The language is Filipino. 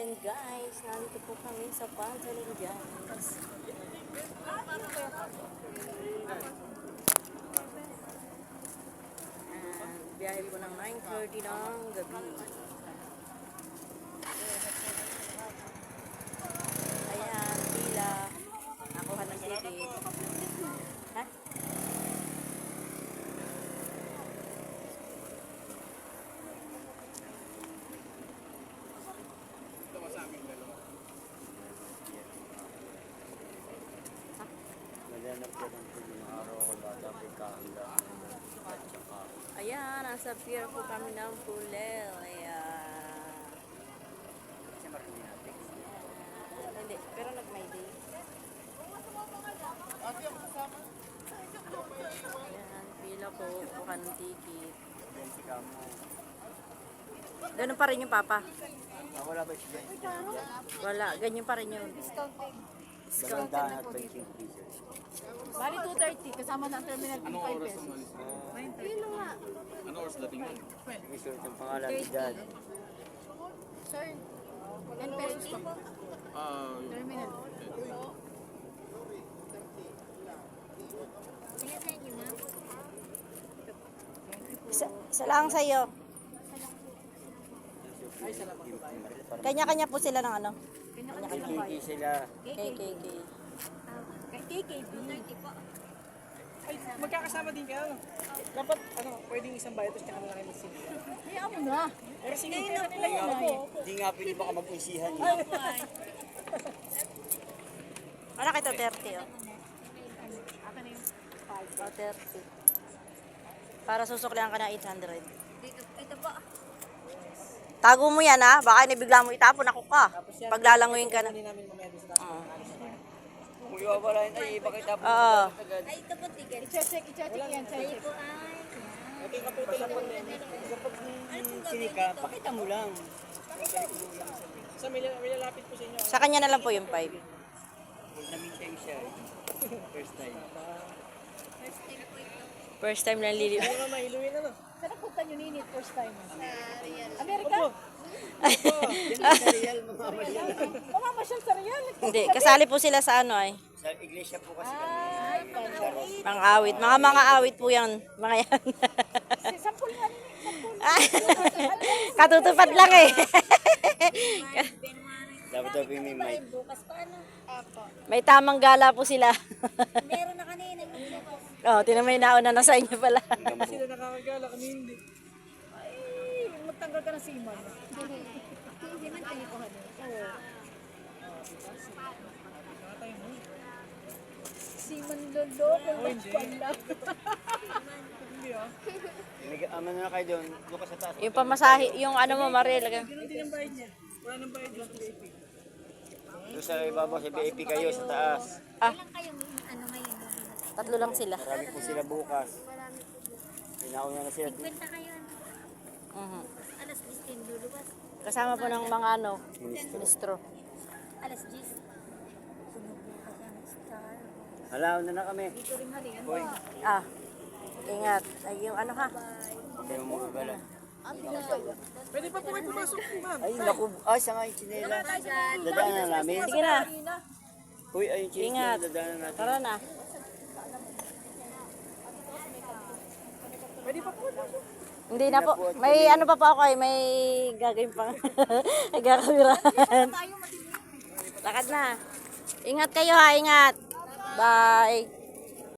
Ayan guys, nandito po kami sa Pantolin guys. Biyahe po ng 9:30 ng gabi. Ayan, pila. Nakuha ng ticket. Ha? Naghanap ko ng mga araw ko bata kay Kahanda. Ayan, nasa pier po kami ng Pulel. Ayan. Kasi marami natin. Hindi, pero nag-my day. Ayan, pila po. Kuha ng ticket. Yan si Kamo. Ganun pa rin yung papa. Wala ba siya dyan? Wala, ganyan pa rin yun. Dalawang at 20 pesos. Bali 2:30 kasama ng terminal fee 5 pesos. Kilo nga. Sige, sulit ang pangalan ni Dad. Sir, 10 pesos pa. Terminal. Isa lang sa'yo. Kanya-kanya po sila ng ano? Kiki sila. KKK. Kay KKB. Ay, magkakasama din kayo. Dapat, pwedeng isang bayad tapos tsaka na kayo mag-sing. Hayaan mo na. Pero sige, pera nila yun. Hindi nga pwede baka mag-isihan niya. Ano kita 30 oh? Ako na yung 5. Oh, 30. Para susuklihan ka na 800. Ito pa. Tago mo yan ha, baka nibigla mo itapon ako ka. Paglalanguyin ka na. Hindi namin mamaya doon sa taas. Kung iwawalain ay bakit tapos Oo. agad. Ay, ito po ticket. I-check yan. Check po Okay, kaputi lang po din. Sinika, pakita mo lang. So, may lalapit po sa inyo. Sa kanya na lang po yung 5. Na-meantime siya. First time. First time na lili. Hindi naman mahiluin na, no? Saan ang punta nyo ninit first time? Amerika? Real, mga masyal. Mamamasyal sa Real. Hindi, kasali po sila sa ano ay. Sa iglesia po kasi kami. Mga awit. Mga awit po yan. Mga yan. Sampul nga ninit. Katutupad lang eh. Dapat daw may mic. Bukas pa ano? Apo. May tamang gala po sila. Meron na kanina. Oh, tinamay nauna na sa inyo pala. Sila nakakagala, kami hindi. Ay, magtanggal ka ng siman. Siman tayo ko ano? Oo. Siman lolo, kung magpan lang. Ano na kayo doon? Doon ka sa taas. Yung pamasahe, yung ano mo, Mariel. Ganun din ang bayad niya. Wala nang bayad doon sa VIP. Doon sa ibabaw sa VIP kayo sa taas. Ah, Ilang kayong ano ngayon? 3 lang sila. Marami po sila bukas. Pinauna na sila. Kwenta kayo. Mhm. Alas 10 luluwas. Kasama po ng mga ano, ministro. Alas 10. Sunog bukas ang star. Halaw na kami. Dito rin halin. Boy, Ah, ingat. Ay, yung ano ha? tayo mga gala. Pwede pa po kayo pumasok, ma'am. Ay, naku. Ay, sa nga yung chinela. Dadaanan na namin. Sige na. Uy, ay yung chinela. Ingat. Dadaanan natin. Tara na. Pwede pa po. Hindi na po. May ano pa po ako eh. May gagawin pang gagawirahan. Lakad na. Ingat kayo ha, ingat. Bye.